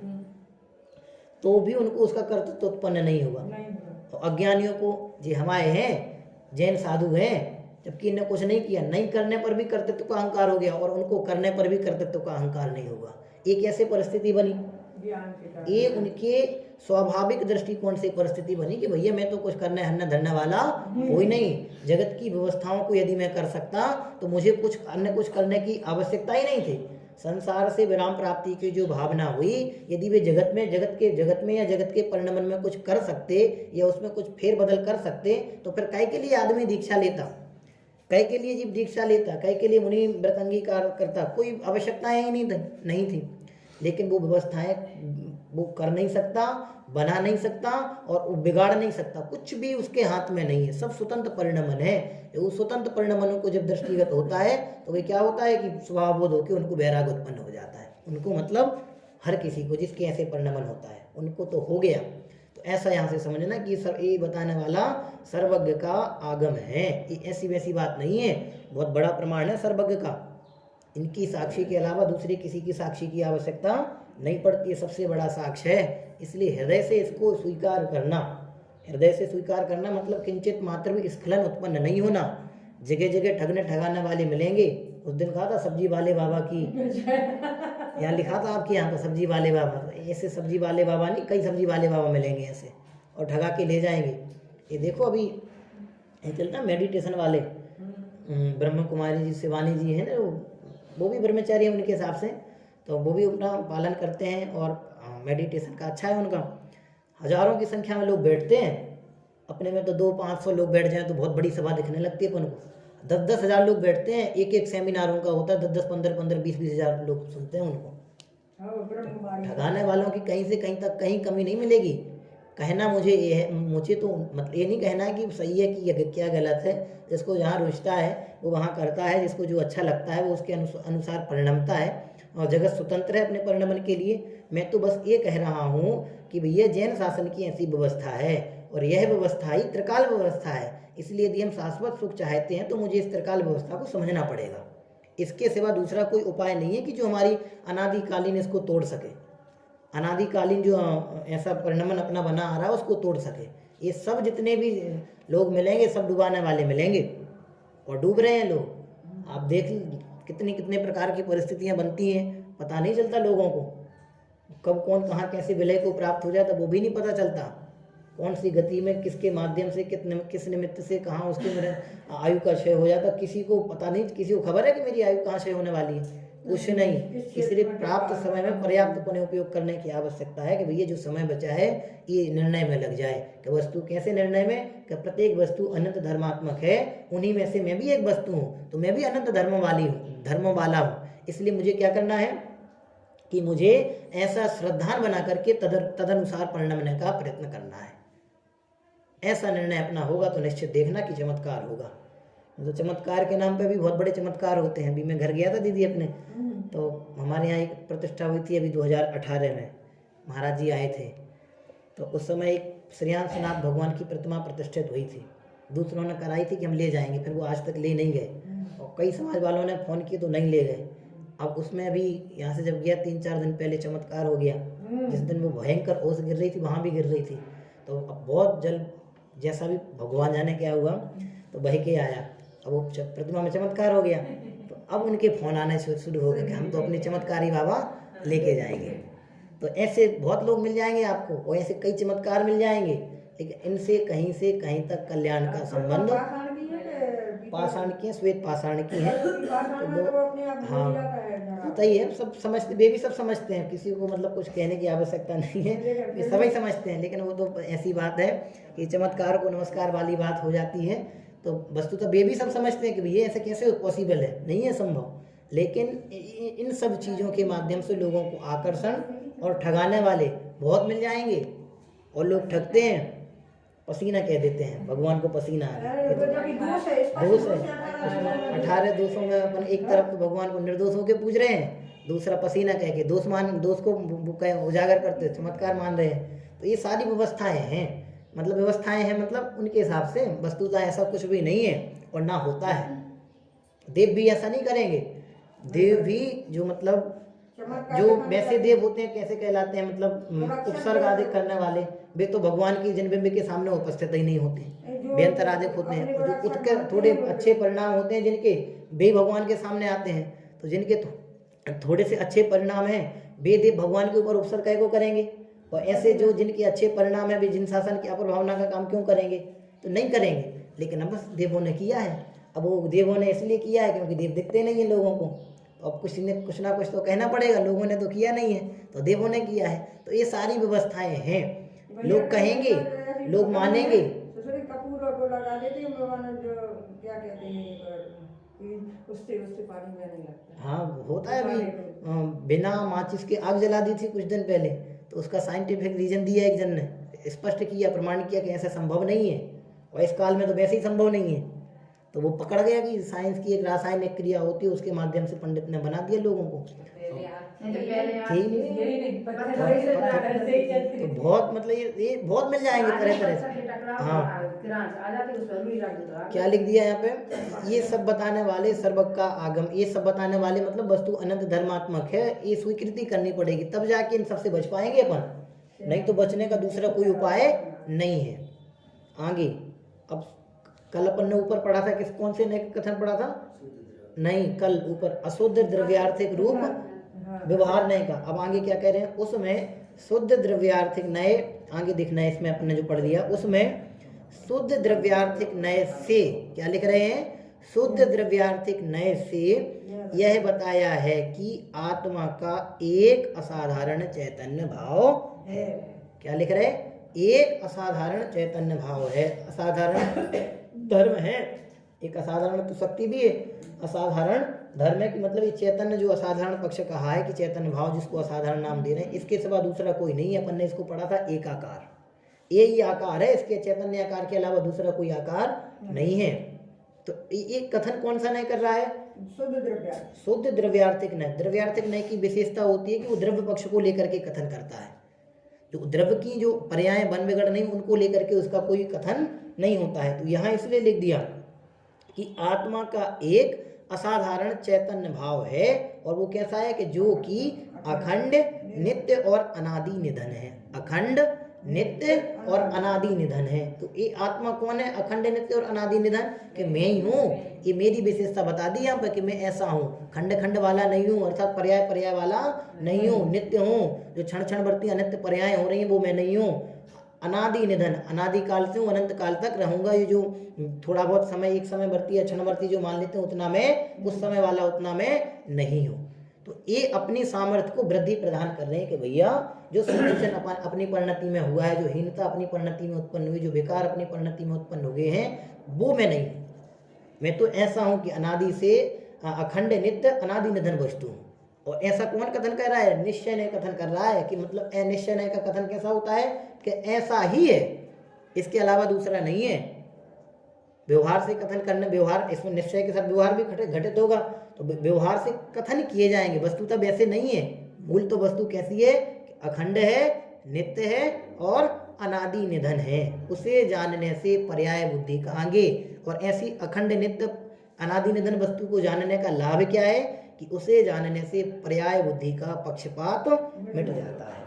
तो भी उनको उसका कर्तृत्व उत्पन्न नहीं हुआ। तो अज्ञानियों को जी हमारे हैं जैन साधु हैं, जबकि इन्हें कुछ नहीं किया, नहीं करने पर भी कर्तृत्व का अहंकार हो गया और उनको करने पर भी कर्तृत्व का अहंकार नहीं होगा। एक ऐसे परिस्थिति बनी, ये उनके स्वाभाविक दृष्टिकोण से परिस्थिति बनी कि भैया मैं तो कुछ करने हरने धरने वाला कोई नहीं, जगत की व्यवस्थाओं को यदि मैं कर सकता तो मुझे कुछ अन्य कुछ करने की आवश्यकता ही नहीं थी। संसार से विराम प्राप्ति की जो भावना हुई, यदि वे जगत में या जगत के परिणमन में कुछ कर सकते या उसमें कुछ फेरबदल कर सकते तो फिर काहे के लिए आदमी दीक्षा लेता, कई के लिए जीव दीक्षा लेता, कई के लिए मुनि व्रत अंगीकार करता, कोई आवश्यकताएं ही नहीं थी। लेकिन वो व्यवस्थाएं वो कर नहीं सकता, बना नहीं सकता और बिगाड़ नहीं सकता, कुछ भी उसके हाथ में नहीं है, सब स्वतंत्र परिणमन है। वो स्वतंत्र परिणमनों को जब दृष्टिगत होता है तो वे क्या होता है कि स्वभावबोध होकर उनको वैराग उत्पन्न हो जाता है। उनको मतलब हर किसी को जिसके ऐसे परिणमन होता है उनको तो हो गया। तो ऐसा यहाँ से समझना कि ये बताने वाला सर्वज्ञ का आगम है, ये ऐसी वैसी बात नहीं है, बहुत बड़ा प्रमाण है सर्वज्ञ का। इनकी साक्षी के अलावा दूसरे किसी की साक्षी की आवश्यकता नहीं पड़ती है, सबसे बड़ा साक्ष्य है। इसलिए हृदय से इसको स्वीकार करना, हृदय से स्वीकार करना मतलब किंचित मात्र भी स्खलन उत्पन्न नहीं होना। जगह जगह ठगने ठगाने वाले मिलेंगे। उस दिन कहा था सब्जी वाले बाबा की, यहाँ लिखा था आपके यहाँ पर सब्जी वाले बाबा, ऐसे सब्जी वाले बाबा नहीं, कई सब्जी वाले बाबा मिलेंगे ऐसे और ठगा के ले जाएंगे। ये देखो अभी ये चलता मेडिटेशन वाले, ब्रह्म कुमारी जी शिवानी जी हैं ना, वो भी ब्रह्मचारी हैं उनके हिसाब से, तो वो भी अपना पालन करते हैं और मेडिटेशन का अच्छा है उनका। हजारों की संख्या में लोग बैठते हैं, अपने में तो 200-500 लोग बैठ जाएं तो बहुत बड़ी सभा दिखने लगती है अपन को। 10-10 हज़ार लोग बैठते हैं, एक सेमिनार उनका होता है, 10-10, 15-15, 20-20 हज़ार लोग सुनते हैं उनको। ठगाने वालों की कहीं से कहीं तक कहीं कमी नहीं मिलेगी। कहना मुझे ये है, मुझे तो मतलब ये नहीं कहना है कि सही है कि ये क्या गलत है, जिसको जहाँ रुचता है वो वहाँ करता है, जिसको जो अच्छा लगता है वो उसके अनुसार परिणमता है और जगत स्वतंत्र है अपने परिणमन के लिए। मैं तो बस ये कह रहा हूँ कि भैया जैन शासन की ऐसी व्यवस्था है और यह व्यवस्था ही त्रिकाल व्यवस्था है, इसलिए यदि हम शाश्वत सुख चाहते हैं तो मुझे इस त्रिकाल व्यवस्था को समझना पड़ेगा। इसके सिवा दूसरा कोई उपाय नहीं है कि जो हमारी अनादिकालीन इसको तोड़ सके, अनादिकालीन जो ऐसा परिणमन अपना बना आ रहा है उसको तोड़ सके। ये सब जितने भी लोग मिलेंगे सब डुबाने वाले मिलेंगे और डूब रहे हैं लोग। आप देख कितनी कितने प्रकार की परिस्थितियां बनती हैं, पता नहीं चलता लोगों को, कब कौन कहाँ कैसे विलय को प्राप्त हो जाता वो भी नहीं पता चलता, कौन सी गति में किसके माध्यम से किस निमित्त से कहाँ उसके मेरे आयु का क्षय हो जाता, किसी को पता नहीं, किसी को खबर है कि मेरी आयु कहाँ क्षय होने वाली है, कुछ नहीं। इसलिए प्राप्त समय में पर्याप्त पुण्य उपयोग करने की आवश्यकता है कि भैया जो समय बचा है ये निर्णय में लग जाए कि वस्तु कैसे निर्णय में, कि प्रत्येक वस्तु अनंत धर्मात्मक है, उन्हीं में से मैं भी एक वस्तु हूँ, तो मैं भी अनंत धर्म वाला हूँ। इसलिए मुझे क्या करना है कि मुझे ऐसा श्रद्धान बना करके तदनुसार परिणमने का प्रयत्न करना है। ऐसा निर्णय अपना होगा तो निश्चित देखना कि चमत्कार होगा। तो चमत्कार के नाम पे भी बहुत बड़े चमत्कार होते हैं। अभी मैं घर गया था दीदी अपने, तो हमारे यहाँ एक प्रतिष्ठा हुई थी अभी 2018 में, महाराज जी आए थे, तो उस समय एक श्रेयांशनाथ भगवान की प्रतिमा प्रतिष्ठित हुई थी। दूसरों ने कराई थी कि हम ले जाएंगे, फिर वो आज तक ले नहीं गए और कई समाज वालों ने फ़ोन किए तो नहीं ले गए। अब उसमें अभी यहाँ से जब गया 3-4 दिन पहले चमत्कार हो गया। जिस दिन वो भयंकर ओस गिर रही थी वहाँ भी गिर रही थी। तो अब बहुत जल जैसा भी भगवान जाने क्या हुआ तो बह के आया। अब वो प्रतिमा में चमत्कार हो गया तो अब उनके फोन आने शुरू हो गए कि हम तो अपनी चमत्कारी बाबा लेके जाएंगे। तो ऐसे बहुत लोग मिल जाएंगे आपको और ऐसे कई चमत्कार मिल जाएंगे, लेकिन इनसे कहीं से कहीं तक कल्याण का संबंध पाषाण की है, श्वेत पाषाण की है। तो हाँ होता ही है, सब समझते, वे भी सब समझते हैं, किसी को मतलब कुछ कहने की आवश्यकता नहीं है, वे सभी समझते हैं। लेकिन वो तो ऐसी बात है कि चमत्कार को नमस्कार वाली बात हो जाती है। तो वस्तुतः वे भी सब समझते हैं कि भैया ऐसे कैसे पॉसिबल है, नहीं है संभव। लेकिन इन सब चीज़ों के माध्यम से लोगों को आकर्षण और ठगाने वाले बहुत मिल जाएंगे। और लोग ठगते हैं, पसीना कह देते हैं, भगवान को पसीना है, दोष है। 18 दोषों में अपन एक तरफ तो भगवान को निर्दोष होकर पूज रहे हैं, दूसरा पसीना कह के दोष को उजागर करते, चमत्कार मान रहे हैं। तो ये सारी व्यवस्थाएं हैं, मतलब व्यवस्थाएं हैं मतलब उनके हिसाब से, वस्तुतः ऐसा कुछ भी नहीं है और ना होता है। देव भी ऐसा नहीं करेंगे। देव भी जो मतलब जो वैसे देव होते हैं कैसे कहलाते हैं, मतलब उपसर्ग आदि करने वाले, वे तो भगवान की जनबिंब के सामने उपस्थित ही नहीं होते, व्यंतराधिक होते हैं। और जो उत्कर थोड़े अच्छे परिणाम होते हैं जिनके, वे भगवान के सामने आते हैं। तो जिनके थोड़े से अच्छे परिणाम हैं वे देव भगवान के ऊपर उपसर्ग काय को करेंगे, और ऐसे जो जिनके अच्छे परिणाम है वे जिन शासन की अपर भावना का काम क्यों करेंगे, तो नहीं करेंगे। लेकिन अब बस देवों ने किया है। अब वो देवों ने इसलिए किया है क्योंकि देव दिखते नहीं है लोगों को, तो अब कुछ ना कुछ तो कहना पड़ेगा, लोगों ने तो किया नहीं है तो देवों ने किया है। तो ये सारी व्यवस्थाएं हैं, लोग कहेंगे, लोग मानेंगे। कपूर को लगा देते हैं जो क्या कहते हैं, उससे पानी में नहीं लगता। हाँ होता है, अभी बिना माचिस के आग जला दी थी कुछ दिन पहले, तो उसका साइंटिफिक रीजन दिया एक जन ने, स्पष्ट किया, प्रमाण किया कि ऐसा संभव नहीं है, और इस काल में तो वैसे ही संभव नहीं है। तो वो पकड़ गया कि साइंस की एक रासायनिक क्रिया होती है, उसके माध्यम से पंडित ने बना दिया लोगों को। तो बहुत मतलब ये बहुत मिल जाएंगे तरह तरह से। हाँ क्या लिख दिया यहाँ पे, ये सब बताने वाले सर्वज्ञ का आगम, ये सब बताने वाले मतलब वस्तु अनंत धर्मात्मक है, ये स्वीकृति करनी पड़ेगी तब जाके इन सबसे बच पाएंगे अपन, नहीं तो बचने का दूसरा कोई उपाय नहीं है। आगे अब कल अपन ने ऊपर पढ़ा था, कौन से नए कथन पढ़ा था, नहीं कल ऊपर अशुद्ध द्रव्यार्थिक रूप व्यवहार नए का। अब आगे क्या कह रहे हैं, उसमें शुद्ध द्रव्यार्थिक नए, आगे दिखना है इसमें अपन ने जो पढ़ लिया, उसमें शुद्ध द्रव्यार्थिक नए से क्या लिख रहे हैं, शुद्ध द्रव्यार्थिक नए से यह बताया है कि आत्मा का एक असाधारण चैतन्य भाव है। क्या लिख रहे हैं, एक असाधारण चैतन्य भाव है, असाधारण धर्म है, एक असाधारण तो शक्ति भी है, असाधारण धर्म है कि मतलब ये चैतन्य जो असाधारण पक्ष कहा है कि चैतन्य भाव जिसको असाधारण नाम दे रहे हैं, इसके सिवा दूसरा कोई नहीं है। अपन ने इसको पढ़ा था एक आकार, यही आकार है, इसके चैतन्य आकार के अलावा दूसरा कोई आकार नहीं है। तो ये कथन कौन सा नहीं कर रहा है, शुद्ध द्रव्यार्थिक नय। द्रव्यार्थिक नय की विशेषता होती है कि वो द्रव्य पक्ष को लेकर के कथन करता है, जो द्रव्य की जो पर्याय बन बिगड़ नहीं उनको लेकर के उसका कोई कथन नहीं होता है। तो यहाँ इसलिए लिख दिया कि आत्मा का एक असाधारण चैतन्य भाव है, और वो कैसा है कि जो कि अखंड नित्य और अनादि निधन है, अखंड नित्य और अनादि निधन है। तो ये आत्मा कौन है, अखंड नित्य और अनादि निधन, कि मैं ही हूँ। ये मेरी विशेषता बता दी यहाँ पर कि मैं ऐसा हूँ, खंड खंड वाला नहीं हूँ, अर्थात पर्याय पर्याय वाला नहीं हूँ, नित्य हूँ। जो क्षण क्षण बढ़ती अनित्य पर्याय हो रही है वो मैं नहीं हूँ। अनादि निधन, अनादि काल से हूँ, अनंत काल तक रहूंगा। ये जो थोड़ा बहुत समय, एक समय बढ़ती है, क्षण बढ़ती जो मान लेते हैं उतना मैं, उस समय वाला उतना मैं नहीं हूँ। तो ये अपनी सामर्थ्य को वृद्धि प्रदान कर रहे हैं कि भैया जो संकुचन अपनी परिणति में हुआ है, जो हीनता अपनी परिणति में उत्पन्न हुई, जो विकार अपनी परिणति में उत्पन्न हो गए हैं, वो मैं नहीं हूँ। मैं तो ऐसा हूँ कि अनादि से अखंड नित्य अनादि निधन वस्तु हूँ। और ऐसा कौन कथन कर रहा है, निश्चय नय कथन कर रहा है कि मतलब अनिश्चय नय का कथन कैसा होता है कि ऐसा ही है, इसके अलावा दूसरा नहीं है। व्यवहार से कथन करने, व्यवहार इसमें निश्चय के साथ व्यवहार भी घटित होगा, तो व्यवहार से कथन किए जाएंगे, वस्तुतः वैसे नहीं है। मूल तो वस्तु कैसी है, अखंड है, नित्य है और अनादि निधन है। उसे जानने से पर्याय बुद्धि कहांगे। और ऐसी अखंड नित्य अनादि निधन वस्तु को जानने का लाभ क्या है कि उसे जानने से पर्याय बुद्धि का पक्षपात मिट जाता है।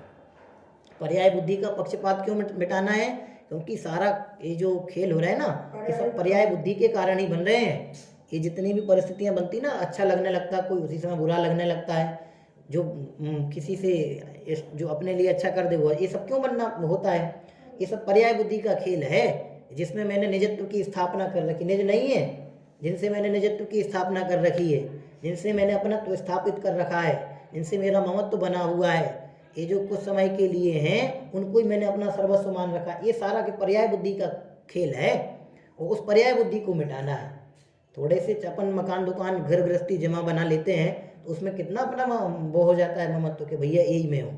पर्याय बुद्धि का पक्षपात क्यों मिटाना है? क्योंकि सारा ये जो खेल हो रहा है ना, ये सब पर्याय बुद्धि के कारण ही बन रहे हैं। ये जितनी भी परिस्थितियां बनती ना, अच्छा लगने लगता है कोई, उसी समय बुरा लगने लगता है। जो किसी से जो अपने लिए अच्छा कर दे वो, ये सब क्यों बनना होता है? ये सब पर्याय बुद्धि का खेल है, जिसमें मैंने निजत्व की स्थापना कर रखी। निज नहीं है, जिनसे मैंने निजत्व की स्थापना कर रखी है, जिनसे मैंने अपनत्व स्थापित कर रखा है, जिनसे मेरा ममत्व बना हुआ है, ये जो कुछ समय के लिए हैं उनको ही मैंने अपना सर्वस्व मान रखा। ये सारा के पर्याय बुद्धि का खेल है, और उस पर्याय बुद्धि को मिटाना है। थोड़े से अपन मकान दुकान घर गृहस्थी जमा बना लेते हैं तो उसमें कितना अपना वो हो जाता है ममत्व के भैया यही मैं हूँ,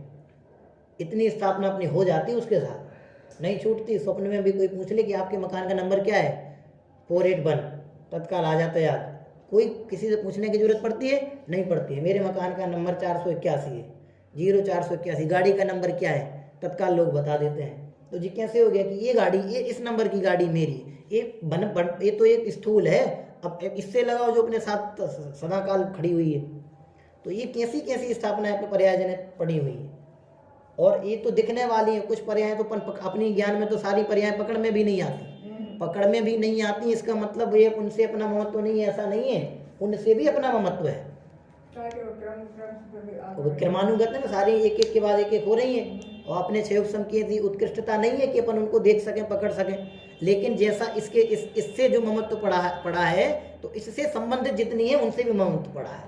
इतनी स्थापना अपनी हो जाती है, उसके साथ नहीं छूटती। स्वप्न में भी कोई पूछ ले कि आपके मकान का नंबर क्या है, 481, तत्काल आ जाता है याद। कोई किसी से पूछने की जरूरत पड़ती है? नहीं पड़ती है। मेरे मकान का नंबर 481 है, 0481। गाड़ी का नंबर क्या है? तत्काल लोग बता देते हैं। तो जी कैसे हो गया कि ये गाड़ी, ये इस नंबर की गाड़ी मेरी, ये तो एक स्थूल है। अब इससे लगाओ जो अपने साथ सदाकाल खड़ी हुई है, तो ये कैसी कैसी स्थापना है अपने पर्याय जनित पड़ी हुई है। और ये तो दिखने वाली है, कुछ पर्याय तो अपनी ज्ञान में तो सारी पर्याय पकड़ में भी नहीं आती, पकड़ में भी नहीं आती। इसका मतलब ये उनसे अपना महत्व नहीं है, ऐसा नहीं है, उनसे भी अपना महत्व है। क्रमानुगत है ना, सारी एक एक के बाद एक एक हो रही है। और अपने 6 उपसम की उत्कृष्टता नहीं है कि अपन उनको देख सकें, पकड़ सकें, लेकिन जैसा इससे जो महत्व पड़ा है तो इससे संबंधित जितनी है उनसे भी महत्व पड़ा है,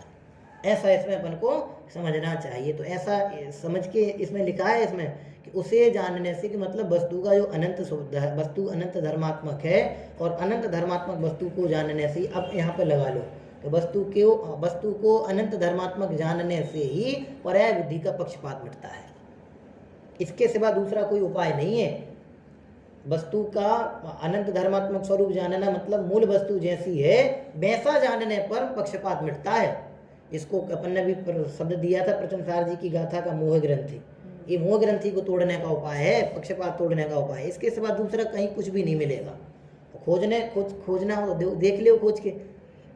ऐसा इसमें अपन को समझना चाहिए। तो ऐसा समझ के इसमें लिखा है इसमें कि उसे जानने से कि मतलब वस्तु का जो अनंत शुद्ध है, वस्तु अनंत धर्मात्मक है, और अनंत धर्मात्मक वस्तु को जानने से, अब यहाँ पे लगा लो तो वस्तु को अनंत धर्मात्मक जानने से ही पर्याय बुद्धि का पक्षपात मिटता है। इसके सिवा दूसरा कोई उपाय नहीं है। वस्तु का अनंत धर्मात्मक स्वरूप जानना मतलब मूल वस्तु जैसी है वैसा जानने पर पक्षपात मिटता है। इसको अपन ने भी शब्द दिया था प्रचंसार जी की गाथा का मोह ग्रंथि। ये मोह ग्रंथि को तोड़ने का उपाय है, पक्षपात तोड़ने का उपाय है। इसके सिवा दूसरा कहीं कुछ भी नहीं मिलेगा। खोजना हो देख लियो, खोज के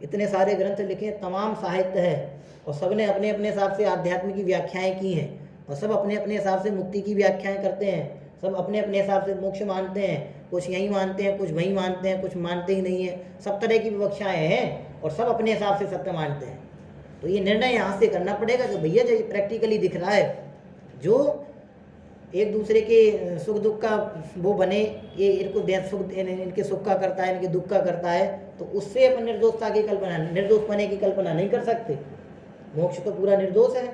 इतने सारे ग्रंथ लिखे, तमाम साहित्य है, और सबने अपने अपने हिसाब से आध्यात्म की व्याख्याएं की हैं, और सब अपने अपने हिसाब से मुक्ति की व्याख्याएं करते हैं। सब अपने अपने हिसाब से मोक्ष मानते हैं, कुछ यहीं मानते हैं, कुछ वहीं मानते हैं, कुछ मानते ही नहीं है। सब तरह की विवक्षाएं हैं और सब अपने हिसाब से सत्य मानते हैं। तो ये निर्णय यहाँ से करना पड़ेगा कि भैया जो प्रैक्टिकली दिख रहा है, जो एक दूसरे के सुख दुख का वो बने, ये इनको सुख इनके सुख का करता है, इनके दुख का करता है, तो उससे अपन निर्दोषता की कल्पना, निर्दोष बने की कल्पना नहीं कर सकते। मोक्ष तो पूरा निर्दोष है।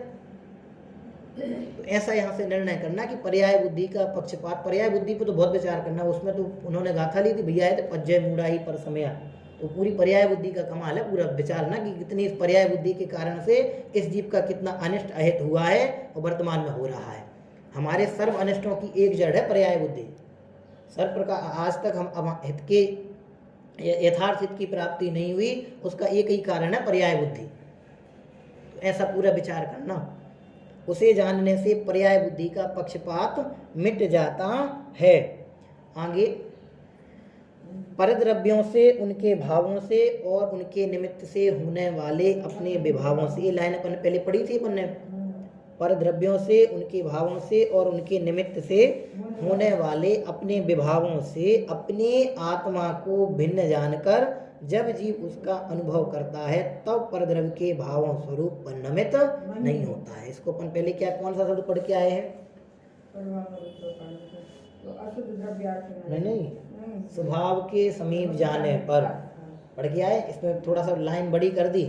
तो ऐसा यहाँ से निर्णय करना कि पर्याय बुद्धि का पक्षपात, पर्याय बुद्धि पे तो बहुत विचार करना। उसमें तो उन्होंने गाथा ली थी, भैया है तो पज्जय मूढ़ाई पर समय, तो पूरी पर्याय बुद्धि का कमाल है, पूरा विचारना कि कितनी इस पर्याय बुद्धि के कारण से इस जीव का कितना अनिष्ट अहित हुआ है और वर्तमान में हो रहा है। हमारे सर्व अनिष्टों की एक जड़ है पर्याय बुद्धि। सर्व प्रकार आज तक हम हित के यथार्थ हित की प्राप्ति नहीं हुई, उसका एक ही कारण है पर्याय बुद्धि। तो ऐसा पूरा विचार करना, उसे जानने से पर्याय बुद्धि का पक्षपात मिट जाता है। आगे परद्रव्यों से, उनके भावों से और उनके निमित्त से होने वाले अपने विभावों से, ये लाइन अपन पहले पढ़ी थी अपन ने। परद्रव्यों से, उनके भावों से और उनके निमित्त से होने वाले अपने विभावों से अपने आत्मा को भिन्न जानकर जब जीव उसका अनुभव करता है तब परद्रव्य के भावों स्वरूप परिणमित नहीं होता है। इसको अपन पहले क्या, कौन सा शब्द पढ़ के आए हैं? नहीं, स्वभाव के समीप जाने पर पढ़ के आए। इसमें थोड़ा सा लाइन बड़ी कर दी।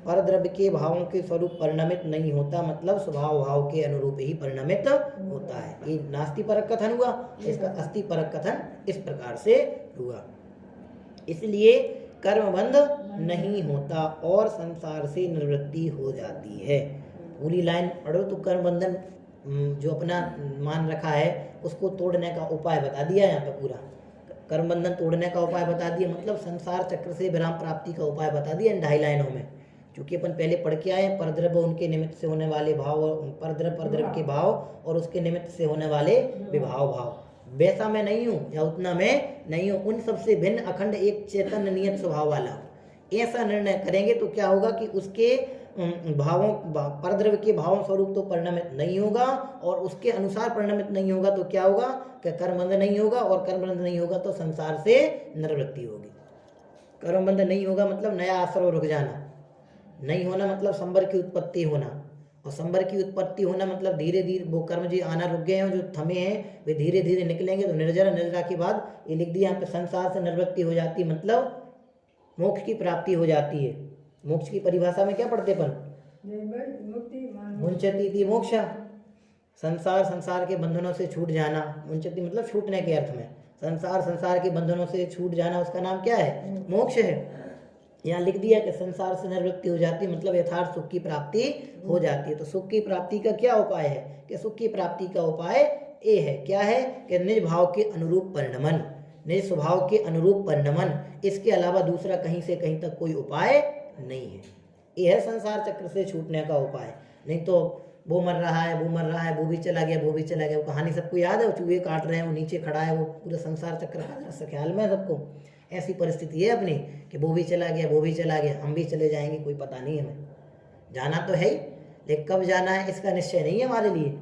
परद्रव्य के भावों के स्वरूप परिणमित नहीं होता मतलब स्वभाव भाव के अनुरूप ही परिणमित होता है। ये नास्ति परक कथन हुआ, इसका अस्ति परक कथन इस प्रकार से हुआ। इसलिए कर्मबंध नहीं होता और संसार से निवृत्ति हो जाती है। पूरी लाइन पढ़ो तो कर्म बंधन जो अपना मान रखा है उसको तोड़ने का उपाय बता दिया। यहाँ पे पूरा कर्म बंधन तोड़ने का उपाय बता दिया, मतलब संसार चक्र से विराम प्राप्ति का उपाय बता दिया इन 2.5 लाइनों में। क्योंकि अपन पहले पढ़ के आए हैं परद्रव्य उनके निमित्त से होने वाले भाव, परद्रव्य के भाव और उसके निमित्त से होने वाले विभाव भाव। वैसा मैं नहीं हूँ या उतना मैं नहीं हूँ, उन सबसे भिन्न अखंड एक चेतन नियत स्वभाव वाला, ऐसा निर्णय करेंगे तो क्या होगा कि उसके भावों परद्रव्य के भावों स्वरूप तो परिणमित नहीं होगा, और उसके अनुसार परिणमित नहीं होगा तो क्या होगा कि कर्मबंध नहीं होगा, और कर्मबंध नहीं होगा तो संसार से निर्वृत्ति होगी। कर्मबंध नहीं होगा मतलब नया आश्रय रुक जाना, नहीं होना मतलब संबर की उत्पत्ति होना, और संबर की उत्पत्ति होना मतलब धीरे धीरे वो कर्म जी आना रुक गए हैं, जो थमे हैं वे धीरे धीरे निकलेंगे। तो निर्जरा, निर्जरा के बाद ये लिख दिया यहाँ पे संसार से निर्वृत्ति हो जाती, मतलब मोक्ष की प्राप्ति हो जाती है। मोक्ष की परिभाषा में क्या पढ़ते अपन? मुंचती थी मोक्ष, संसार, संसार के बंधनों से छूट जाना। मुंचती मतलब छूटने के अर्थ में, संसार, संसार के बंधनों से छूट जाना, उसका नाम क्या है? मोक्ष है। यहाँ लिख दिया कि संसार से निवृत्ति हो जाती मतलब यथार्थ सुख की प्राप्ति हो जाती है। तो सुख की प्राप्ति का क्या उपाय है? कि सुख की प्राप्ति का उपाय ये है, क्या है कि निज भाव के अनुरूप परिणमन, निज स्वभाव के अनुरूप परिणमन, इसके अलावा दूसरा कहीं से कहीं तक कोई उपाय नहीं है। यह है संसार चक्र से छूटने का उपाय। नहीं तो वो मर रहा है, वो मर रहा है, वो भी चला गया, वो भी चला गया, वो कहानी सबको याद है, वो चूहे काट रहे हैं, वो नीचे खड़ा है, वो पूरा संसार चक्र का ख्याल में सबको। ऐसी परिस्थिति है अपनी कि वो भी चला गया, वो भी चला गया, हम भी चले जाएंगे, कोई पता नहीं हमें। जाना तो है ही, लेकिन कब जाना है इसका निश्चय नहीं है हमारे लिए।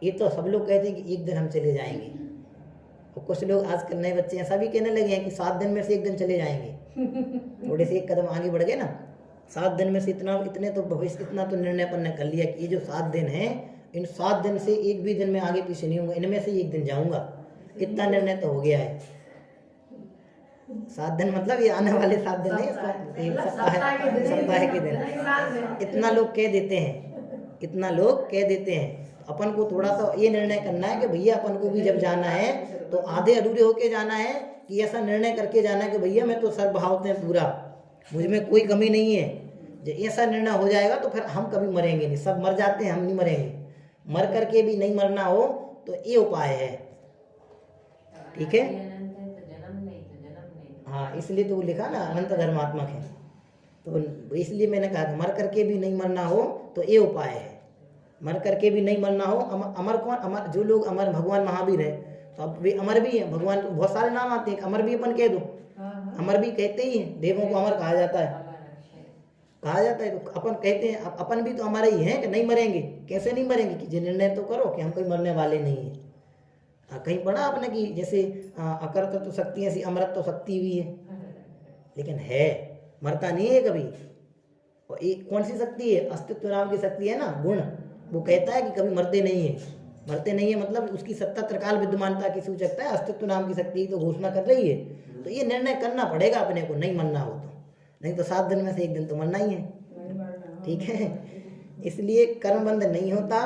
ये तो सब लोग कहते हैं कि एक दिन हम चले जाएंगे, और कुछ लोग आजकल नए बच्चे ऐसा भी कहने लगे हैं कि 7 दिन में से 1 दिन चले जाएंगे। थोड़े से एक कदम आगे बढ़ गए ना, 7 दिन में से इतने तो भविष्य, इतना तो निर्णय अपन ने कर लिया कि ये जो 7 दिन हैं, इन 7 दिन से एक भी दिन में आगे पीछे नहीं होगा, इनमें से 1 दिन जाऊंगा, इतना निर्णय तो हो गया है। 7 दिन मतलब ये आने वाले 7 दिन नहीं, सप्ताह के दिन। इतना लोग कह देते हैं, इतना लोग कह देते हैं। अपन को थोड़ा सा ये निर्णय करना है कि भैया अपन को भी जब जाना है तो आधे अधूरे होके जाना है, कि ऐसा निर्णय करके जाना है कि भैया मैं तो सर्वभाव में पूरा, मुझ में कोई कमी नहीं है। जब ऐसा निर्णय हो जाएगा तो फिर हम कभी मरेंगे नहीं। सब मर जाते हैं, हम नहीं मरेंगे। मर करके भी नहीं मरना हो तो ये उपाय है, ठीक है। हाँ, इसलिए तो वो लिखा ना अनंत धर्मात्मक है, तो इसलिए मैंने कहा कि मर करके भी नहीं मरना हो तो ये उपाय है। मर करके भी नहीं मरना हो, अमर कौन? अमर जो लोग अमर, भगवान महावीर है तो अब वे अमर भी हैं। भगवान को बहुत सारे नाम आते हैं, अमर भी अपन कह दो, अमर भी कहते ही हैं। देवों को अमर कहा जाता है, कहा जाता है, तो अपन कहते हैं अपन भी तो हमारे ही हैं कि नहीं मरेंगे। कैसे नहीं मरेंगे? कि निर्णय तो करो कि हम कोई मरने वाले नहीं हैं। कहीं पढ़ा आपने कि जैसे अकर्त तो शक्ति है, ऐसी अमृत तो शक्ति भी है, लेकिन है, मरता नहीं है कभी। और एक कौन सी शक्ति है? अस्तित्व नाम की शक्ति है ना, गुण। वो कहता है कि कभी मरते नहीं है, मरते नहीं है मतलब उसकी सत्ता त्रिकाल विद्यमानता की सूचकता है। अस्तित्व नाम की शक्ति तो घोषणा कर रही है। तो ये निर्णय करना पड़ेगा अपने को, नहीं मरना हो तो। नहीं तो 7 दिन में से 1 दिन तो मरना ही है, ठीक है। इसलिए कर्मबंध नहीं होता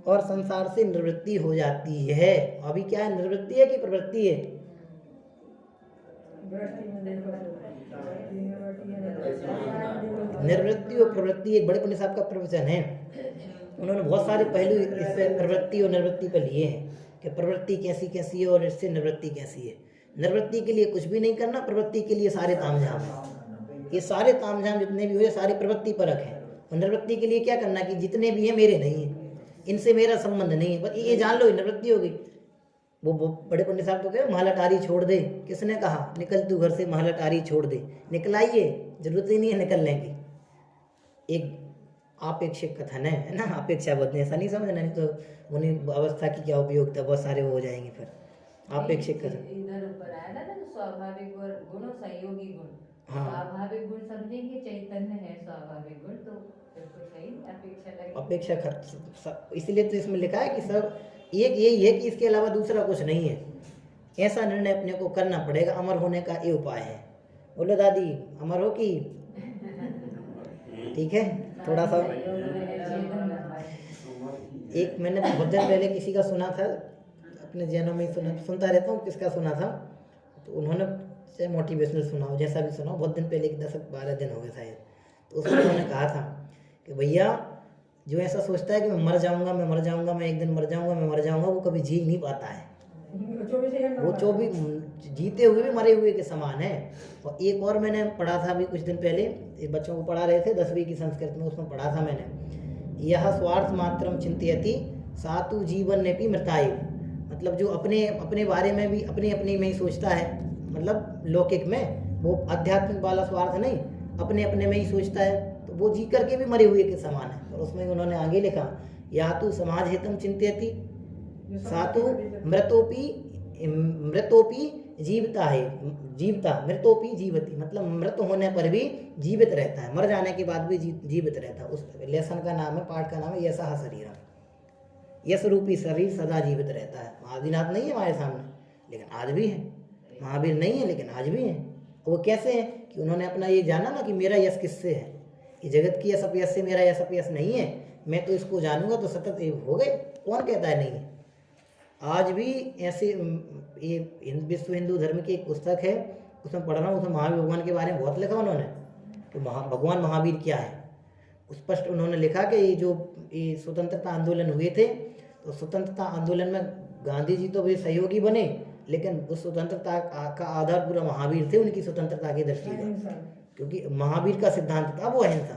और संसार से निवृत्ति हो जाती है। अभी क्या है, निवृत्ति है कि प्रवृत्ति है? निवृत्ति और प्रवृत्ति एक बड़े पंडित साहब का प्रवचन है। उन्होंने बहुत सारे पहलू इस पे प्रवृत्ति और निवृत्ति पर लिए हैं कि प्रवृत्ति कैसी कैसी है और इससे निवृत्ति कैसी है। निवृत्ति के लिए कुछ भी नहीं करना, प्रवृत्ति के लिए सारे तामझाम है। ये सारे तामझाम जितने भी हुए सारे प्रवृत्ति परक हैं। और निवृत्ति के लिए क्या करना कि जितने भी हैं मेरे नहीं हैं, इनसे मेरा संबंध नहीं है, बस ये जान लो निवृत्ति हो गई। वो बड़े पंडित साहब तो कहे महलटारी छोड़ दे। किसने कहा? निकल तू घर से, महलटारी छोड़ दे। निकलाइए, जरूरत ही नहीं है निकलने की। एक आपेक्षिक कथन है ना, अपेक्षा बोलते हैं, ऐसा नहीं समझना, नहीं तो उन्हीं अवस्था की क्या उपयोगिता, बहुत सारे वो हो जाएंगे फिर। आपेक्षिक कथन इधर ऊपर आया था ना, स्वाभाविक और गुण और सहयोगी गुण। हाँ, स्वाभाविक गुण समझेंगे, चैतन्य है स्वाभाविक गुण, तो बिल्कुल सही। अपेक्षा इसलिए तो इसमें लिखा है कि सब एक यही है कि इसके अलावा दूसरा कुछ नहीं है। ऐसा निर्णय अपने को करना पड़ेगा। अमर होने का ये उपाय है। बोलो दादी, अमर हो कि? ठीक है, थोड़ा सा एक मैंने बहुत दिन पहले किसी का सुना था, अपने जैनों में सुनता रहता हूँ, किसका सुना था, तो उन्होंने चाहे मोटिवेशनल सुना हो, जैसा भी सुना हो, बहुत दिन पहले 10-12 दिन हो गए शायद, तो उसमें उन्होंने कहा था कि भैया जो ऐसा सोचता है कि मैं मर जाऊंगा, मैं मर जाऊंगा, मैं एक दिन मर जाऊंगा, मैं मर जाऊंगा, वो कभी जी नहीं पाता है। वो 24 जीते हुए भी मरे हुए के समान है। और एक और मैंने पढ़ा था अभी कुछ दिन पहले, एक बच्चों को पढ़ा रहे थे 10वीं की संस्कृत में, उसमें पढ़ा था मैंने, यह स्वार्थ मात्रम चिंतयति सातु जीवन ने भी मृतायु। मतलब जो अपने बारे में भी अपने में ही सोचता है, मतलब लौकिक में, वो आध्यात्मिक वाला स्वार्थ नहीं, अपने अपने में ही सोचता है, तो वो जी करके भी मरे हुए के समान है। और उसमें उन्होंने आगे लिखा, या तो समाज हितम चिंतयति सातु मृतोपि जीवता है, जीवता मृतोपि जीवती, मतलब मृत होने पर भी जीवित रहता है, मर जाने के बाद भी जीवित रहता है। उस लेसन का नाम है, पाठ का नाम है यशः शरीरम, यश रूपी शरीर सदा जीवित रहता है। आदिनाथ नहीं है हमारे सामने, लेकिन आज भी है। महावीर नहीं है, लेकिन आज भी है। वो कैसे है कि उन्होंने अपना ये जाना ना कि मेरा यश किससे है, कि जगत की यश अपयश से मेरा यश अपयश नहीं है, मैं तो इसको जानूंगा तो सतत हो गए। कौन कहता है नहीं है? आज भी ऐसे ये विश्व हिंदू धर्म की एक पुस्तक है, उसमें पढ़ रहा हूँ, उसमें महावीर भगवान के बारे में बहुत लिखा उन्होंने कि भगवान महावीर क्या है। स्पष्ट उन्होंने लिखा कि ये जो ये स्वतंत्रता आंदोलन हुए थे, तो स्वतंत्रता आंदोलन में गांधी जी तो भी सहयोगी बने, लेकिन उस स्वतंत्रता का आधार पूरा महावीर थे, उनकी स्वतंत्रता की दृष्टि से, क्योंकि महावीर का सिद्धांत था वो अहिंसा।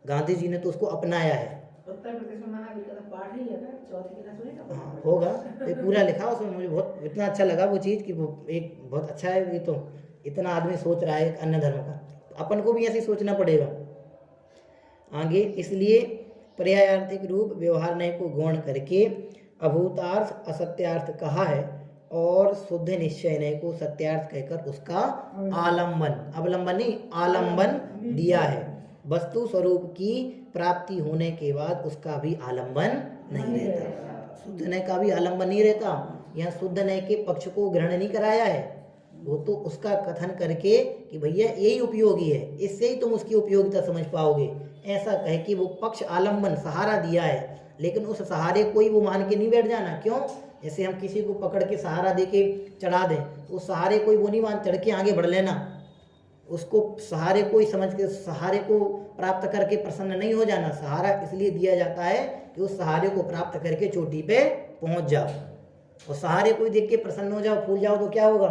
गांधी जी ने तो उसको अपनाया है। उत्तर प्रदेश में महावीर का पाठ ही है ना, चौथी क्लास में। हाँ होगा, ये पूरा लिखा उसमें। मुझे बहुत इतना अच्छा लगा वो चीज़ कि वो एक बहुत अच्छा है। ये तो इतना आदमी सोच रहा है एक अन्य धर्म का, तो अपन को भी ऐसे सोचना पड़ेगा आगे। इसलिए पर्यायार्थिक रूप व्यवहार नय को गौण करके अभूतार्थ असत्यार्थ कहा है, और शुद्ध निश्चय नय को सत्यार्थ कहकर उसका आलम्बन, अवलंबन नहीं आलम्बन दिया है। वस्तु स्वरूप की प्राप्ति होने के बाद उसका भी आलम्बन नहीं रहता, शुद्ध नय का भी आलम्बन नहीं रहता। यहाँ शुद्ध नय के पक्ष को ग्रहण नहीं कराया है, वो तो उसका कथन करके कि भैया यही उपयोगी है, इससे ही तुम उसकी उपयोगिता समझ पाओगे, ऐसा कह के वो पक्ष आलम्बन सहारा दिया है। लेकिन उस सहारे को ही वो मान के नहीं बैठ जाना। क्यों? जैसे हम किसी को पकड़ के सहारा दे के चढ़ा दें, तो उस सहारे को ही वो नहीं मान चढ़ के आगे बढ़ लेना, उसको सहारे को ही समझ के सहारे को प्राप्त करके प्रसन्न नहीं हो जाना। सहारा इसलिए दिया जाता है कि उस सहारे को प्राप्त करके चोटी पे पहुंच जाओ, और सहारे को ही देख के प्रसन्न हो जाओ, फूल जाओ, तो क्या होगा?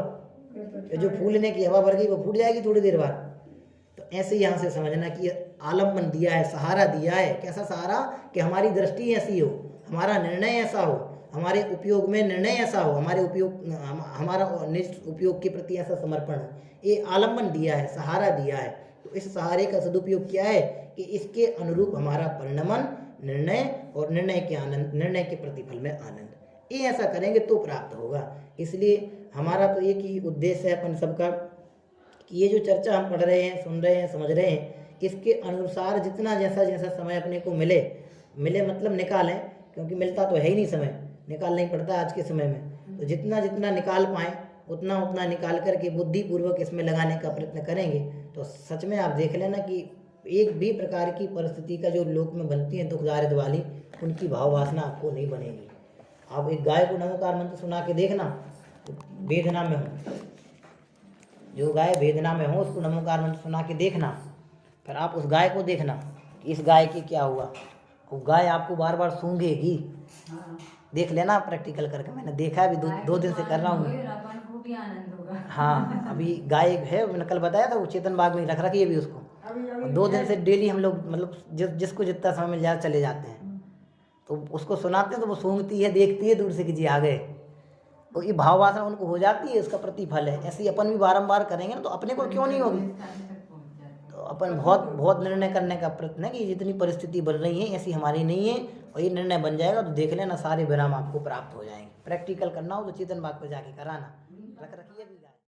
जो फूलने की हवा भर गई वो फूट जाएगी थोड़ी देर बाद। तो ऐसे यहाँ से समझना कि आलम्बन दिया है, सहारा दिया है। कैसा सहारा? कि हमारी दृष्टि ऐसी हो, हमारा निर्णय ऐसा हो, हमारे उपयोग में निर्णय ऐसा हो, हमारा निज उपयोग के प्रति ऐसा समर्पण हो। ये आलम्बन दिया है, सहारा दिया है। तो इस सहारे का सदुपयोग क्या है कि इसके अनुरूप हमारा परिणमन, निर्णय और निर्णय के आनंद, निर्णय के प्रतिफल में आनंद, ये ऐसा करेंगे तो प्राप्त होगा। इसलिए हमारा तो एक ही उद्देश्य है अपन सबका कि ये जो चर्चा हम पढ़ रहे हैं, सुन रहे हैं, समझ रहे हैं, इसके अनुसार जितना जैसा जैसा समय अपने को मिले मतलब निकालें, क्योंकि मिलता तो है ही नहीं समय, निकालना ही पड़ता है आज के समय में। तो जितना जितना निकाल पाएँ उतना उतना निकाल करके बुद्धिपूर्वक इसमें लगाने का प्रयत्न करेंगे, तो सच में आप देख लेना कि एक भी प्रकार की परिस्थिति का जो लोक में बनती है दुखदारित वाली, उनकी भाव वासना आपको नहीं बनेगी। आप एक गाय को नमोकार मंत्र सुना के देखना, तो वेदना में हो, जो गाय वेदना में हो उसको नमोकार मंत्र सुना के देखना, फिर आप उस गाय को देखना कि इस गाय की क्या हुआ। वो गाय आपको बार बार सूंघेगी। देख लेना प्रैक्टिकल करके, मैंने देखा है, अभी दो दिन से कर रहा हूँ। हाँ, अभी गाय है, मैंने कल बताया था, वो चेतन बाग में रख रखी है अभी उसको। 2 दिन से डेली हम लोग मतलब जिसको जितना समय मिल जाए चले जाते हैं, तो उसको सुनाते हैं, तो वो सूंघती है, देखती है दूर से कि जी आ गए, तो ये भाव वासना उनको हो जाती है, इसका प्रतिफल है। ऐसे ही अपन भी बारंबार करेंगे ना, तो अपने को क्यों नहीं होगी। तो अपन बहुत निर्णय करने का प्रयत्न है कि जितनी परिस्थिति बन रही है ऐसी हमारी नहीं है, और ये निर्णय बन जाएगा तो देख लेना सारे विराम आपको प्राप्त हो जाएंगे। प्रैक्टिकल करना हो तो चेतन बाग पर जाके कराना, रख रखिए।